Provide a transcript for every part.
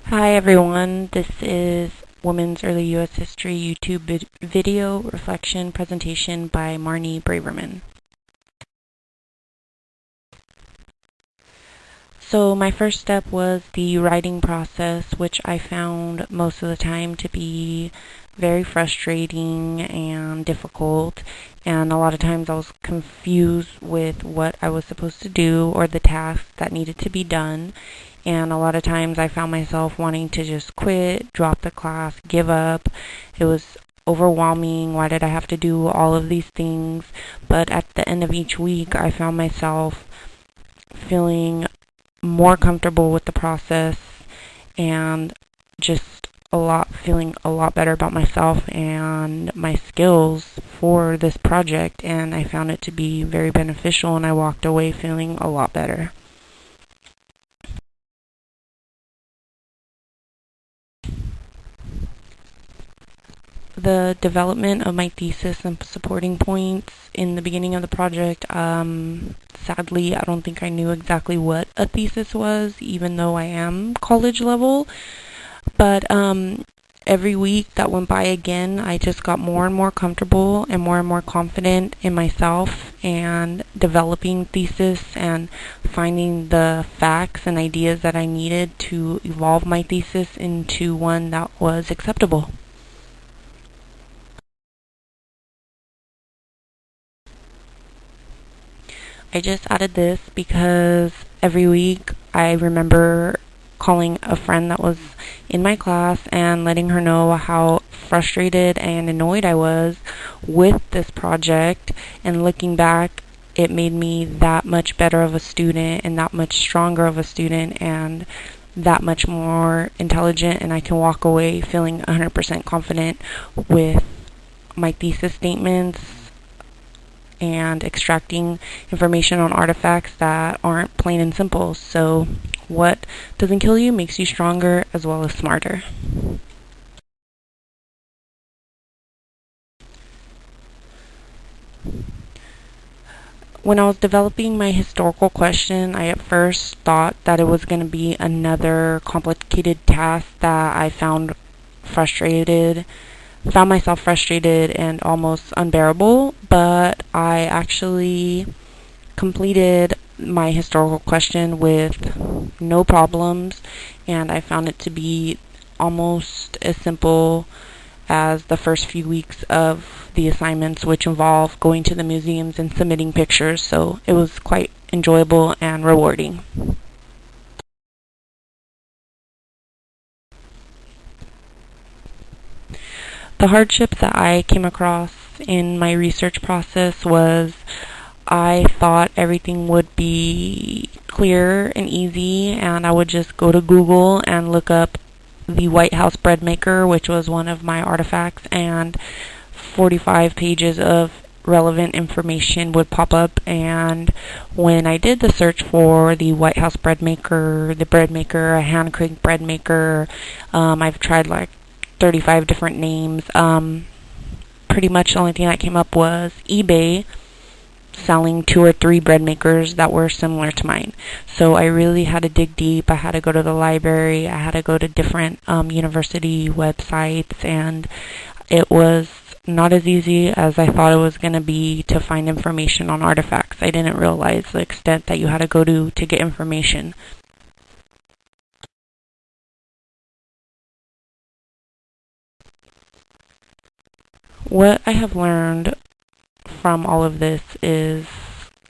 Hi everyone, this is Women's Early U.S. History YouTube video reflection presentation by Marni Braverman. So my first step was the writing process, which I found most of the time to be very frustrating and difficult, and a lot of times I was confused with what I was supposed to do or the tasks that needed to be done. And a lot of times I found myself wanting to just quit, drop the class, give up. It was overwhelming. Why did I have to do all of these things? But at the end of each week, I found myself feeling more comfortable with the process and just feeling a lot better about myself and my skills for this project. And I found it to be very beneficial, and I walked away feeling a lot better. The development of my thesis and supporting points in the beginning of the project, sadly, I don't think I knew exactly what a thesis was, even though I am college level. But every week that went by again, I just got more and more comfortable and more confident in myself and developing thesis and finding the facts and ideas that I needed to evolve my thesis into one that was acceptable. I just added this because every week I remember calling a friend that was in my class and letting her know how frustrated and annoyed I was with this project. And looking back, it made me that much better of a student and that much stronger of a student and that much more intelligent, and I can walk away feeling 100% confident with my thesis statements and extracting information on artifacts that aren't plain and simple. So what doesn't kill you makes you stronger as well as smarter. When I was developing my historical question, I at first thought that it was going to be another complicated task that I found myself frustrated and almost unbearable, but I actually completed my historical question with no problems, and I found it to be almost as simple as the first few weeks of the assignments, which involve going to the museums and submitting pictures, so it was quite enjoyable and rewarding. The hardship that I came across in my research process was I thought everything would be clear and easy, and I would just go to Google and look up the White House bread maker, which was one of my artifacts, and 45 pages of relevant information would pop up. And when I did the search for the White House bread maker, a hand crank bread maker, I've tried like 35 different names. Pretty much the only thing that came up was eBay selling 2 or 3 bread makers that were similar to mine. So I really had to dig deep. I had to go to the library. I had to go to different university websites, and it was not as easy as I thought it was going to be to find information on artifacts. I didn't realize the extent that you had to go to get information. What I have learned from all of this is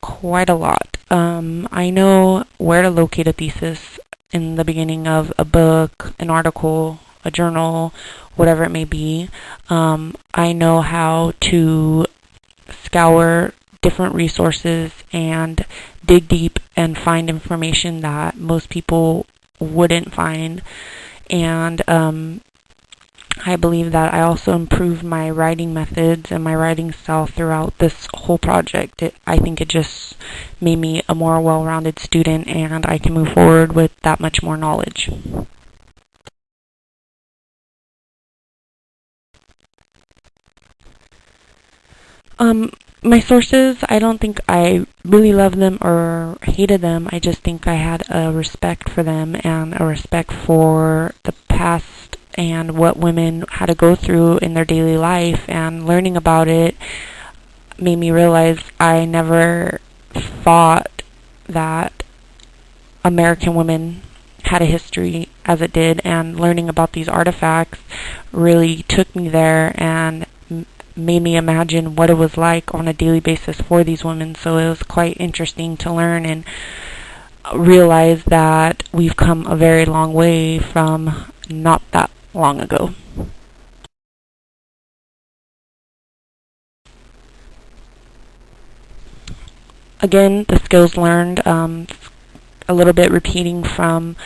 quite a lot. I know where to locate a thesis in the beginning of a book, an article, a journal, whatever it may be. I know how to scour different resources and dig deep and find information that most people wouldn't find. And I believe that I also improved my writing methods and my writing style throughout this whole project. I think it just made me a more well-rounded student, and I can move forward with that much more knowledge. My sources, I don't think I really loved them or hated them. I just think I had a respect for them and a respect for the past and what women had to go through in their daily life, and learning about it made me realize I never thought that American women had a history as it did, and learning about these artifacts really took me there and made me imagine what it was like on a daily basis for these women. So it was quite interesting to learn and realize that we've come a very long way from not that long ago. Again, the skills learned, a little bit repeating from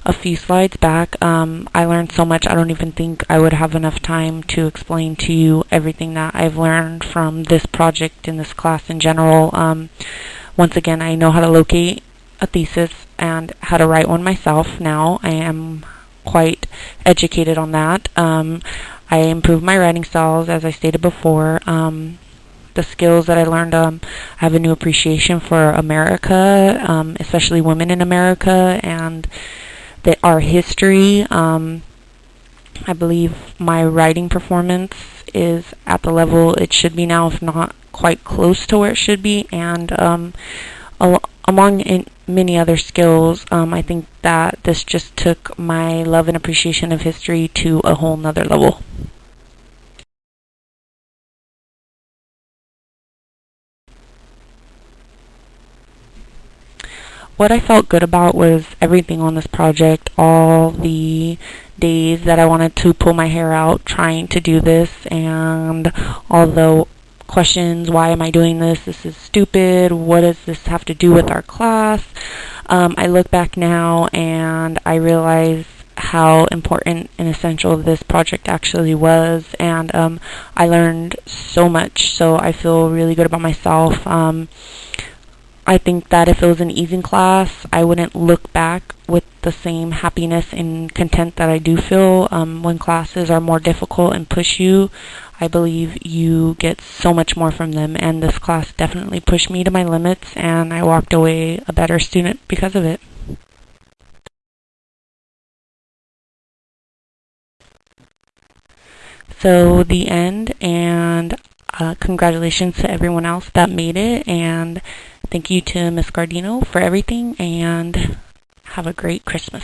a few slides back. I learned so much, I don't even think I would have enough time to explain to you everything that I've learned from this project in this class in general. Once again, I know how to locate a thesis and how to write one myself now. I am quite educated on that. I improved my writing styles, as I stated before. The skills that I learned, I have a new appreciation for America, especially women in America, and our history. I believe my writing performance is at the level it should be now, if not quite close to where it should be. And among many other skills, I think that this just took my love and appreciation of history to a whole nother level. What I felt good about was everything on this project, all the days that I wanted to pull my hair out trying to do this, and all the questions, why am I doing this? This is stupid. What does this have to do with our class? I look back now and I realize how important and essential this project actually was, and I learned so much, so I feel really good about myself. I think that if it was an easy class, I wouldn't look back with the same happiness and content that I do feel. When classes are more difficult and push you, I believe you get so much more from them, and this class definitely pushed me to my limits, and I walked away a better student because of it. So the end, and congratulations to everyone else that made it, and thank you to Miss Gardino for everything, and have a great Christmas.